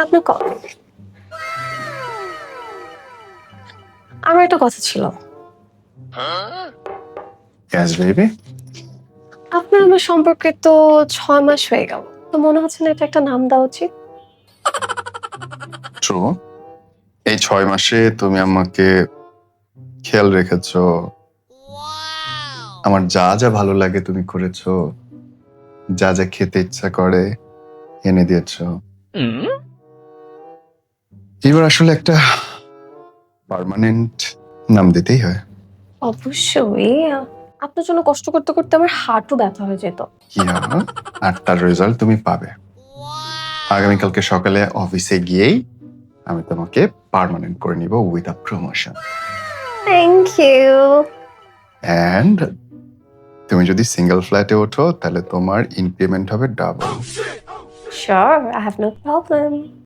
আপনার আমার একটা কথা ছিল। Yes, baby. আপনার আমার সম্পর্কে তো 6 মাস হয়ে গেল। তো মনে হচ্ছে না এটা একটা নাম দেওয়া উচিত? True. এই 6 মাসে তুমি আমাকে খেয়াল রেখেছো। আমার যা যা ভালো লাগে তুমি করেছো। যা যা খেতে ইচ্ছা করে এনে দিয়েছো। এবার আসলে একটা পার্মানেন্ট নাম দিতেই হয়। অবশ্যই। আপনার জন্য কষ্ট করতে করতে আমার হাঁটু ব্যথা হয়ে যেত। ইয়া, আর তার রেজাল্ট তুমি পাবে। আগামীকালকে সকালে অফিসে গিয়েই আমি তোমাকে পার্মানেন্ট করে নিব with a promotion. Thank you. And তুমি যদি সিঙ্গেল ফ্ল্যাটে ওঠো তাহলে তোমার ইনক্রিমেন্ট হবে double. Sure, I have no problem.